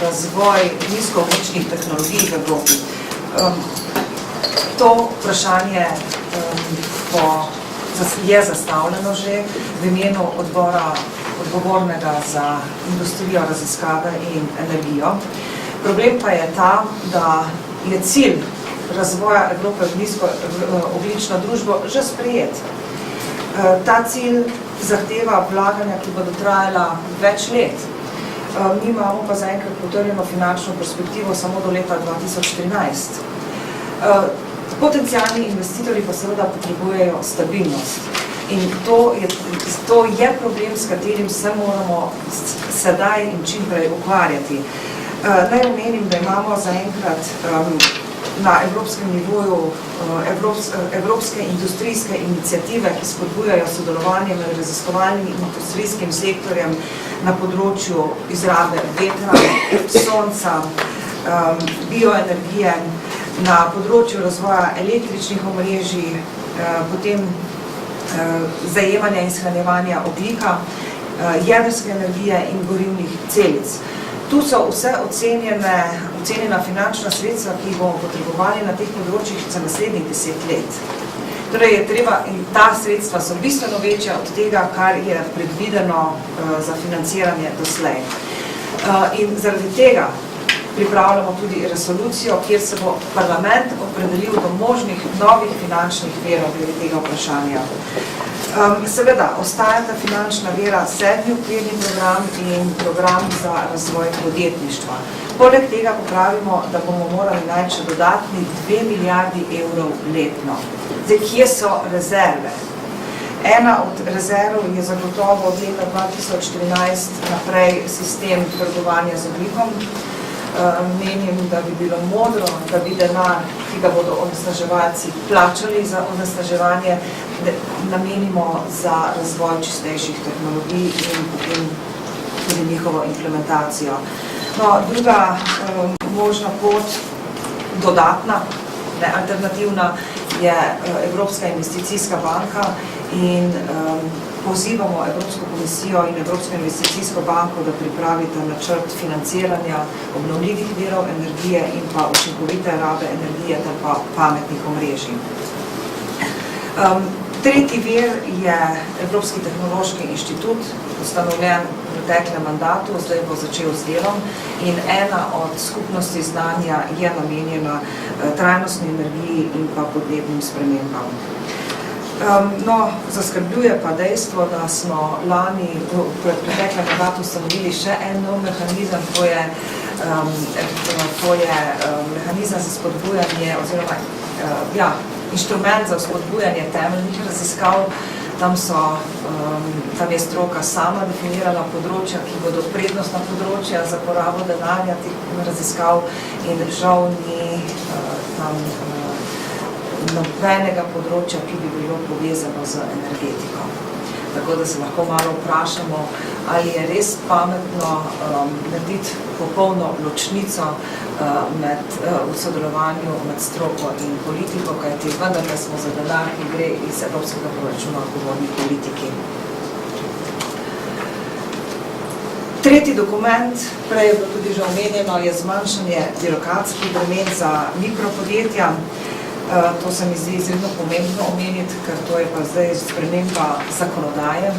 razvoj nizkoogljičnih tehnologij v Evropi. To vprašanje je zastavljeno že v imenu odbora odgovornega za industrijo, raziskave in energijo. Problem pa je ta, da je cilj razvoja Evrope v nizkoogljično družbo že sprejet. Ta cilj zahteva vlaganja, ki bodo trajala več let. Mi imamo pa zaenkrat potrjeno finančno perspektivo samo do leta 2013. Potencialni investitorji pa seveda potrebujejo stabilnost. In to je problem, s katerim se moramo sedaj in čim prej ukvarjati. Naj omenim, da imamo zaenkrat na evropskem nivoju evropske industrijske iniciative, ki spodbujajo sodelovanje med raziskovalnim in industrijskim sektorjem na področju izrabe vetra, sonca, bioenergije, na področju razvoja električnih omrežij, potem zajemanja in shranjevanja ogljika, jedrske energije in gorivnih celic. Tu so vse ocenjena finančna sredstva, ki jih bomo potrebovali na teh področjih za naslednjih 10 let. Torej je treba, in ta sredstva so bistveno večja od tega, kar je predvideno za financiranje doslej. In zaradi tega pripravljamo tudi resolucijo, kjer se bo parlament opredelil do možnih novih finančnih virov glede tega vprašanja. Seveda, ostajata finančna vera 7. okvirni program in program za razvoj podjetništva. Poleg tega popravimo, da bomo morali najti še dodatni 2 milijardi evrov letno. Zdaj, kje so rezerve? Ena od rezerv je zagotovo od leta 2014 naprej sistem trgovanja z ogljikom. Menim, da bi bilo modro, da bi denar, ki ga bodo onesnaževalci plačali za onesnaževanje, namenimo za razvoj čistejših tehnologij in potem tudi njihovo implementacijo. No, druga možna pot, dodatna, ne alternativna, je Evropska investicijska banka in pozivamo Evropsko komisijo in Evropsko investicijsko banko, da pripravita načrt financiranja obnovljivih virov energije in pa učinkovite rabe energije ter pa pametnih omrežij. Tretji vir je Evropski tehnološki inštitut, ustanovljen v preteklem mandatu, zdaj bo začel z delom in ena od skupnosti znanja je namenjena trajnostni energiji in pa podnebnim spremembam. No, zaskrbljuje pa dejstvo, da smo lani v preteklem mandatu ustanovili še en nov mehanizem, to je mehanizem za spodbujanje oziroma inštrument za spodbujanje temeljnih raziskav. Tam je stroka sama definirala področja, ki bodo prednostna področja za porabo denarja teh raziskav in žal ni tam nobenega področja, ki bi bilo povezano z energetiko. Tako da se lahko malo vprašamo, ali je res pametno narediti popolno ločnico v sodelovanju med stroko in politiko, kajti vendarle smo za denar, ki gre iz evropskega proračuna odgovorni politiki. Tretji dokument, prej je bilo tudi že omenjeno, je zmanjšanje birokratskih bremen za mikropodjetja. To se mi zdi izredno pomembno omeniti, ker to je pa zdaj sprememba zakonodaje.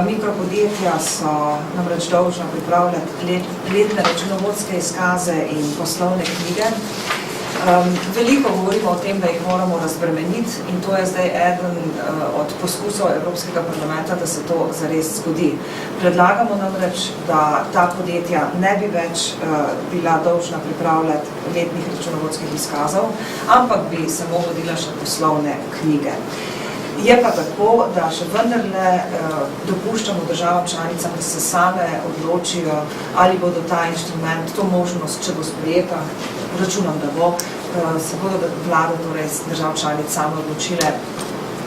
Mikropodjetja so namreč dolžna pripravljati letne računovodske izkaze in poslovne knjige. Veliko govorimo o tem, da jih moramo razbremeniti in to je zdaj eden od poskusov Evropskega parlamenta, da se to zares zgodi. Predlagamo namreč, da ta podjetja ne bi več bila dolžna pripravljati letnih računovodskih izkazov, ampak bi samo vodila še poslovne knjige. Je pa tako, da še vendarle dopuščamo državam članicam, da se same odločijo, ali bodo ta inštrument, to možnost, če bo sprejeta, računam, da bo, se bodo vlade, torej držav članic same odločile,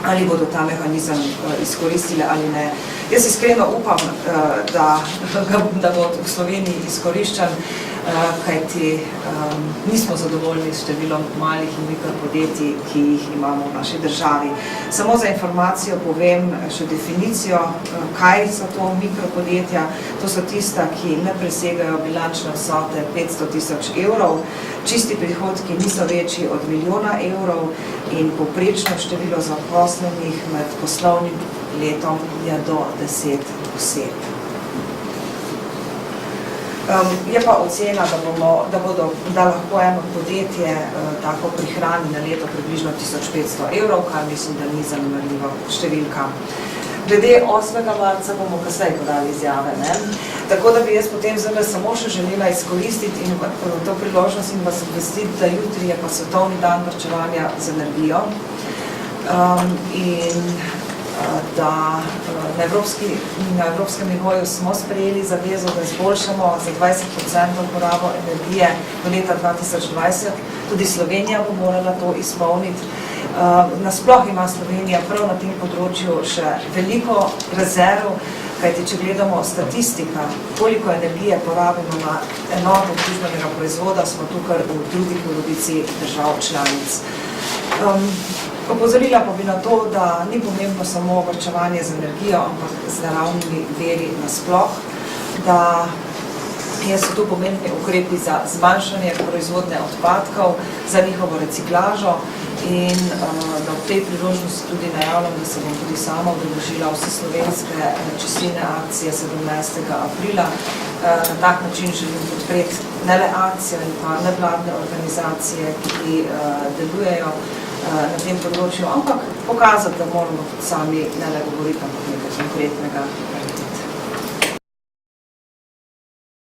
ali bodo ta mehanizem izkoristile ali ne. Jaz iskreno upam, da bo v Sloveniji izkoriščen. kajti nismo zadovoljni s številom malih in mikropodjetij, ki jih imamo v naši državi. Samo za informacijo povem še definicijo, kaj so to mikropodjetja. To so tista, ki ne presegajo bilančne vsote 500 000 evrov, čisti prihodki niso večji od 1 milijona evrov in povprečno število zaposlenih med poslovnim letom je do 10 oseb. Je pa ocena, da lahko eno podjetje tako prihrani na leto približno 1500 evrov, kar mislim, da ni zanemarljiva številka. Glede 8. marca bomo kasneje podali izjave, ne? Tako da bi jaz potem zdaj samo še želela izkoristiti in to priložnost in vas obvestiti, da jutri je pa svetovni dan varčevanja z energijo in da na evropskem nivoju smo sprejeli zavezo, da izboljšamo za 20% porabo energije do leta 2020. Tudi Slovenija bo morala to izpolniti. Nasploh ima Slovenija prav na tem področju še veliko rezerv, kajti če gledamo statistika, koliko energije porabimo na enoto družbenega proizvoda, smo tukaj v drugi polovici držav članic. Opozorila pa bi na to, da ni pomembno samo varčevanje z energijo, ampak z naravnimi viri nasploh, da so tu pomembni ukrepi za zmanjšanje proizvodnje odpadkov, za njihovo reciklažo in da v tej priložnosti tudi najavljam, da se bom tudi sama udeležila vseslovenske čistilne akcije 17. aprila. Na tak način želim podpreti ne le akcijo in pa nevladne organizacije, ki delujejo na tem področju, ampak pokazati, da moramo sami ne le govoriti, ampak nekaj konkretnega.